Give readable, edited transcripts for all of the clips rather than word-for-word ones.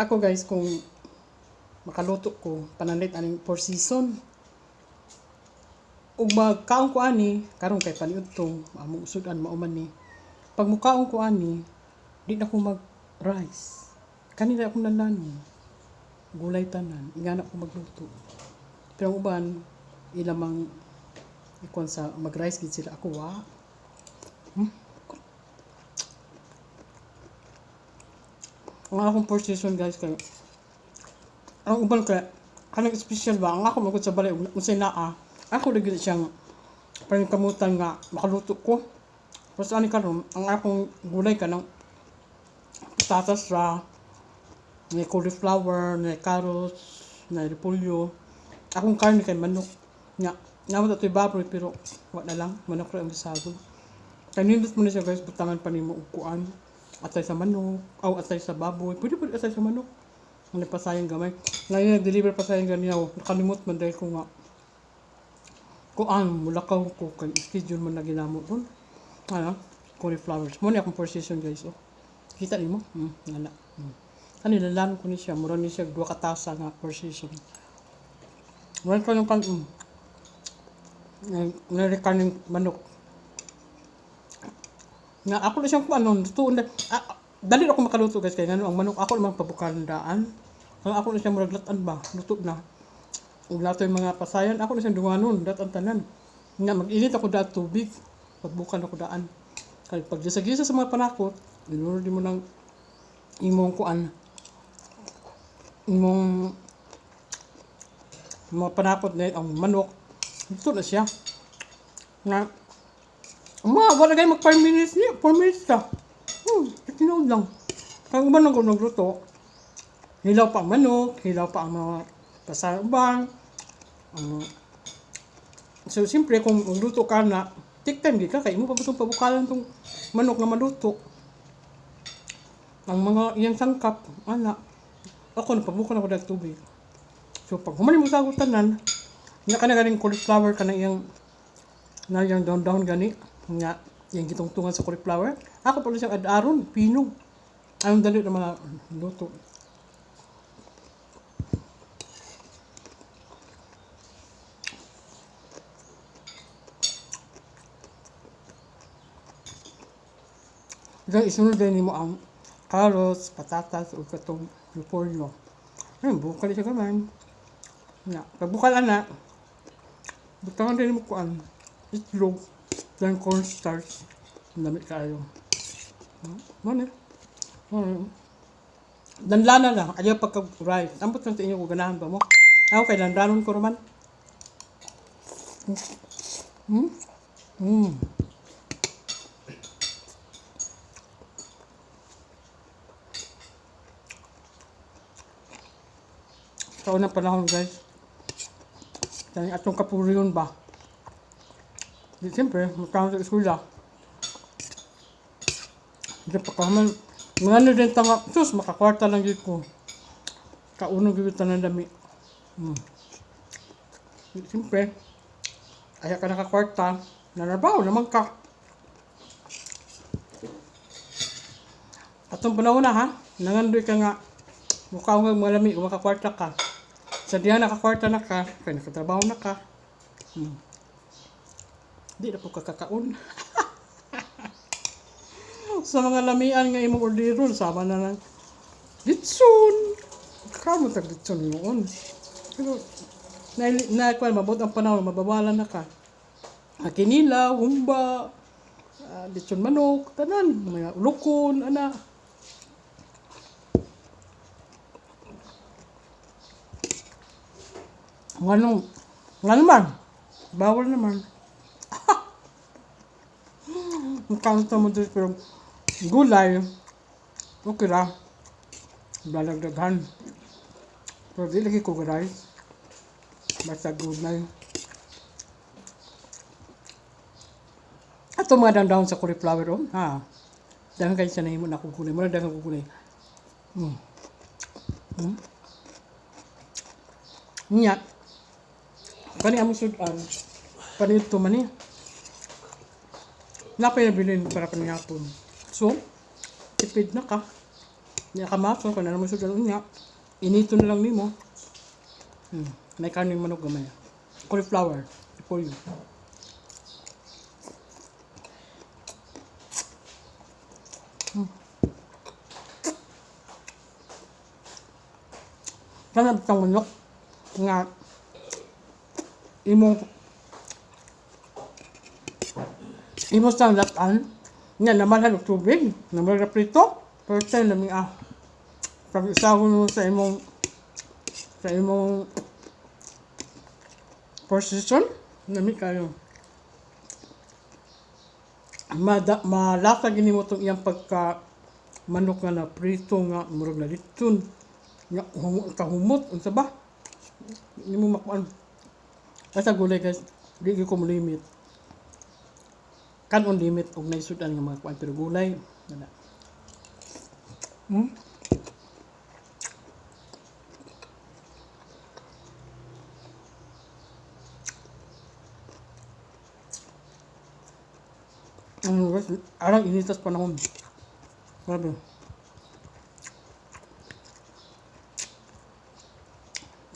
Ako guys, kung makaluto ko, panalit aning 4 season. Ug magkaon ko ani, karon kay paniud to, among usudan mauman ni. Pag mukaon ko ani, di na ko mag-rice. Kanina ako nalanon. Gulay tanan, ingana ko magluto. Pero ang uban, ilamang ikon sa mag-rice gid sila ako wa. Ang akong 4 season guys kay ang uban kay kanang special ba ang ako magud sa balay unsay naa ako lagi siyang paningkamutan nga makaluto ko. Basta ani karon ang akong gulay kanang patatas ra, may cauliflower, may carrots, may repolyo. Akong karne kay manok nga namot atoy baboy pero wa na lang manok ra ang gisagol. Kanindot mo na siya guys, butangan pa nimo og kuan. Atay sa manok, atay sa baboy. Pwede atay sa manok. Ano pa sayang gamay. Ngayon nag-deliver pa sayang ganyaw. Nakalimot man dahil ko nga. Kuan, mulakaw ko. Kay schedule man na ginamo doon. Ano? Cauliflowers. Muna akong 4 season guys. Oh. Kita niyo mo? Ngala. Nilalan ko ni siya. Mura ni siya 2 katasa nga 4 season. Ngayon ko yung kan. Narikan ng manok. Nga ako na siyang lutuon na dali ako makaluto guys kay ngano ang manok ako namang pabukandaan. Ang ako na siyang muraglatan ba luto na. Ug lato yung mga pasayan ako na siyang dunganon dat ang tanan. Nga mag-init ako da tubig pagbukan ako daan. Kay pag gisa-gisa sa mga panakot, dinuro di mo nang imong kuan. Imong mga panakot na ang manok. Luto na siya. Nga wala kayo mag 5 minutes niya. 4 minutes ka. Tinawag lang. Kaya uban lang ko nagluto. Hilaw pa ang manok. Hilaw pa ang mga pasabang. So, siyempre, kung magluto ka na, take time di ka. Kaya mo pa itong pabukalan itong manok na maluto. Ang mga iyang sangkap, ako, napabukan ako ng tubig. So, pag humali mo sa agutanan, nga ka na galing cauliflower ka na iyang down gani. Nga, yung gitungtungan sa cauliflower. Ako pala siyang ad-aron, pinong. Anong dali na mga luto. Diyan, isunod din mo ang carrots, patatas, o katong repolyo. Ayun, bukal siya gaman. Nga, pagbukal na, butangan din mo kuan, itlog. Then cornstarch. Ang dami kayo. Ano? Danlana lang. Ayaw pagka-rice. Ambot lang sa inyo kung ganahan ba mo. Ako kay dandanon ko naman. Sa unang panahon guys. Atong kapuriyon ba? Di siyempre, magkakaroon sa eskwela. Di pagkaman, mga din tanga, sus, makakwarta lang yun ko. Kaunong yun tanan dami. Di siyempre, ayaw ka nakakwarta, nanabaw naman ka. Atong panahon na ha, nangandoy ka nga, mukha nga malami, makakwarta ka. Sa diyan nakakwarta na ka, kaya nakatrabaho na ka. Di na po kakakaon. Sa mga lamian nga imong orderon, sama na lang ditson. Kamo tag ditson noon. Pero na mabot ang panahon, mababalan na ka. Kinila, humba, ditson manok, tanan, mga ulokon, ana. Nga naman, bawal naman. Magkanta mo dito pero gulay, okay ra. Balagdaghan. Pero di lagi ko rice. Basta gulay. Ato mga down sa cauliflower Dahan kayo sa nahimo na akong gulay. Muna dahan akong gulay. Nya. Kani among sudan. Panito man ni. Napay na bilhin para panihapon. So, tipid na ka. Hindi kamaso, kung naman sudan niya. Inito na lang nimo. May karneng manok gamay. Cauliflower. Toyo. Kanang bitang manok nga imo sang latan nga namalhan og tubig, namalhan na prito. First time nami pag isawon mo sa imong position, nami kayo. Malasa gini mo itong iyang pagka manok nga na prito nga murag na litson nga kahumot unsa ba hindi mo makuan basta gulay guys di ko mo limit kan on limit og naisudan nga mga kuan pero gulay wala. Arang initas panahon. Grabe.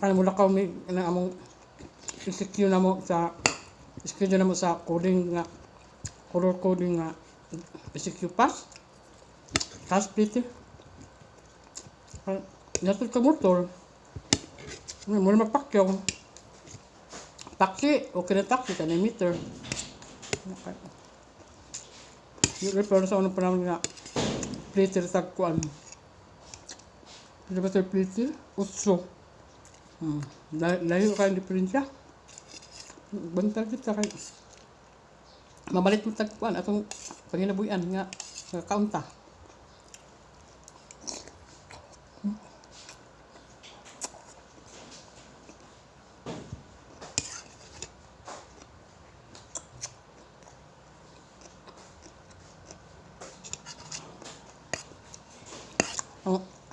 Kaya mula ka may among schedule na mo sa coding nga color coding nga SQ pass. Tapos plite. Natul ka motor. Mula magpakyaw. Taxi, okay na taxi, ka na meter. Yung repair sa unang panahon nga plite sa kuan. Ano ba ito plite? Utso. Layo ka yung diferensya. Bantal kita kay mamalit mo tagpuan atong panginabuyan nga kaunta.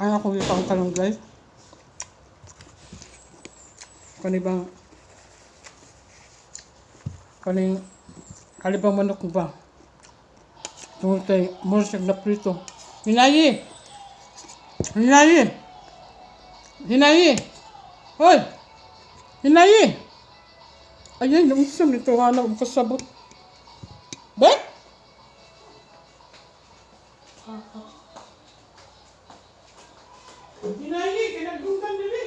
Ang ako yung talong guys. Kalibang manok ba? Tungkol kay morsag na prito. Hinayi! Hinayi! Hinayi! Hoy! Hinayi! Ayun, namusam nito nga na kasabot. Bet? Hinayi! Kinagdungkan dili!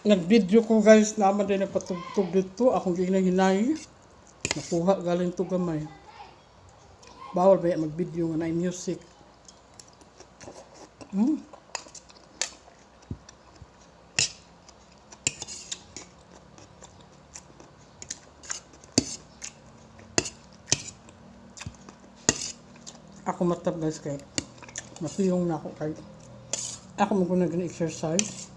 Nag-video ko guys naman din nagpatugtog dito. Akong ginahinayi. Nakuha galing to gamay. Bawal ba mag-video nga na music. Ako matab guys kay masiyong na ako kay ako mag-gonna exercise.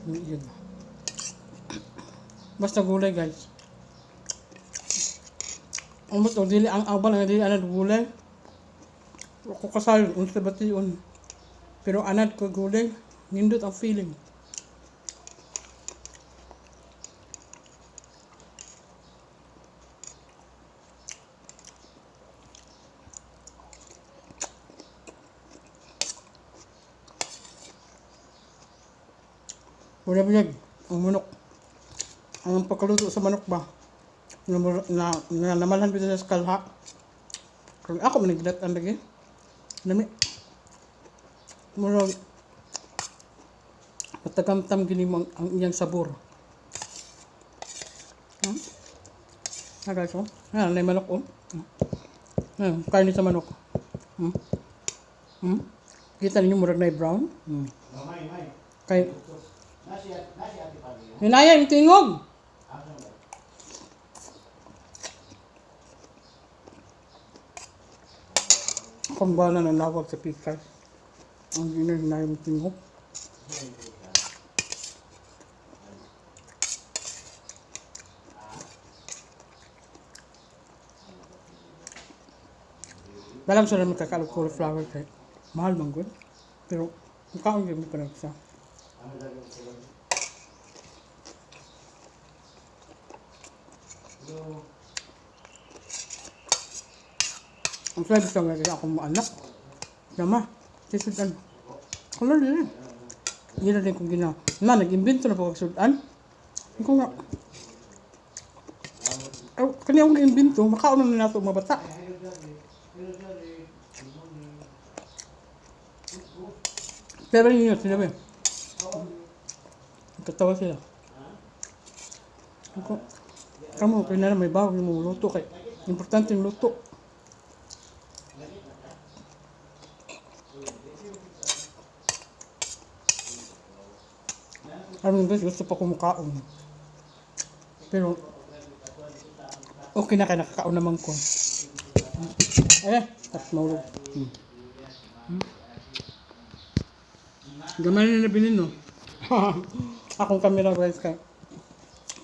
Yun. Basta gulay guys. Ang bato dili ang abal nga dili anad gulay. Ako kasal unsa bation. Pero anad ko gulay, nindot ang feeling. Wala binyag, ang manok. Ang pagkaluto sa manok ba? Namalhan ko sa skalha. Kung ako maniglat ang lagi. Nami. Murag. Patagamtam gini mo ang iyang sabor. Guys, oh. Yan, may manok, oh. Karne sa manok. Kita ninyo murag na brown. Kay hinaya yung tingog. Kung ba na nanawag sa pikas. Ang hinaya yung tingog. Dalang sila magkakalog cauliflower kay mahal man good. Pero Makaon yun ko na siya. Ang sabi sa mga akong mga anak. Nama, sisudan. Kala din. Hindi na din kong gina. Nag-invento na po kasudan. Hindi ko nga. Kanya akong nag-invento, makaon na nato mga bata. Pero yun yun, sinabi. Katawa sila. Ako, kamu, kaya na may bawang yung luto kay. Importante yung luto. Alam guys, gusto pa kumakaon. Pero, okay na kaya nakakaon naman ko. Tapos maulog. Gamay na nabinin, no? Akong camera guys kaya.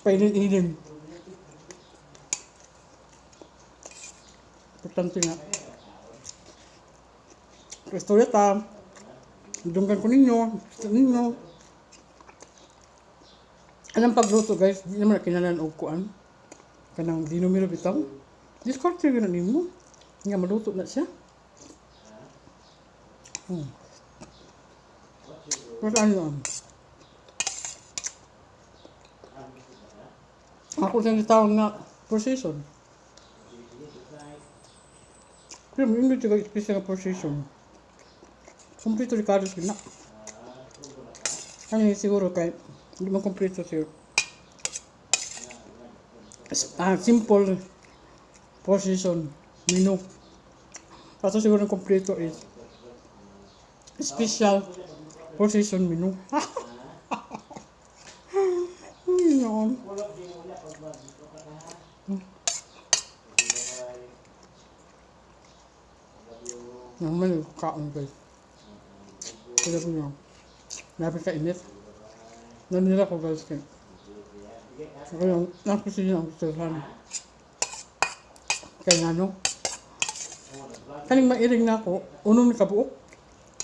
Painin-inin. Importante nga. Istorya ta. Dunggan ko ninyo. Anong pagluto guys, di naman kinanan og kuan. Kanang dinumiro bitaw. Discard yun na nimo. Nga maluto na siya. Mas ano? Ako siyang tawag nga procession. Pero hindi ito special nga procession. Kompleto ni Carlos gina. Ano siguro kay hindi mo kompleto siya. Simple procession menu. Kaso siguro yung kompleto is special procession menu. Yun. Naman yung kaon guys. Kaya po nyo. Napaka-init. Nanila ko guys kayo. Kaya nakusin nyo ang gustuhan. Kaya nga no. Kaning mairing na ako. Unong ni kabuok.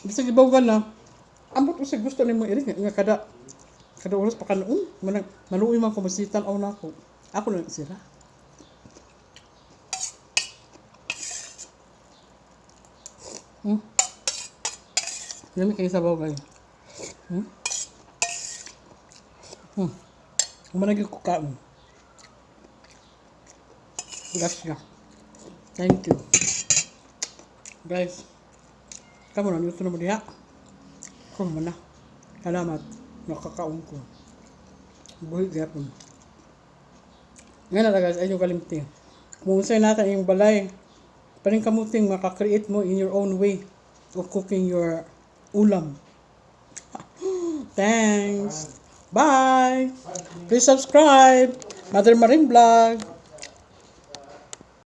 Bisa gibawagan na. Ambot usig gusto ni mo iring. Nga kada oras pa ka noon. Maluoy man ko masitan aw na ako. Ako na sira. Lami kayo sabaw kayo. Umanagin ko kaon. Gracias. Thank you. Guys. Kamu na nito na mo diha. Kung mana. Salamat. Nakakaon ko. Buhay gapon. Ngayon na guys. Ayun kalimti. Kung sa'yo natin yung balay. Paring kamuting makakreate mo in your own way of cooking your ulam. Thanks. Bye. Please subscribe. Mother Maring Vlog.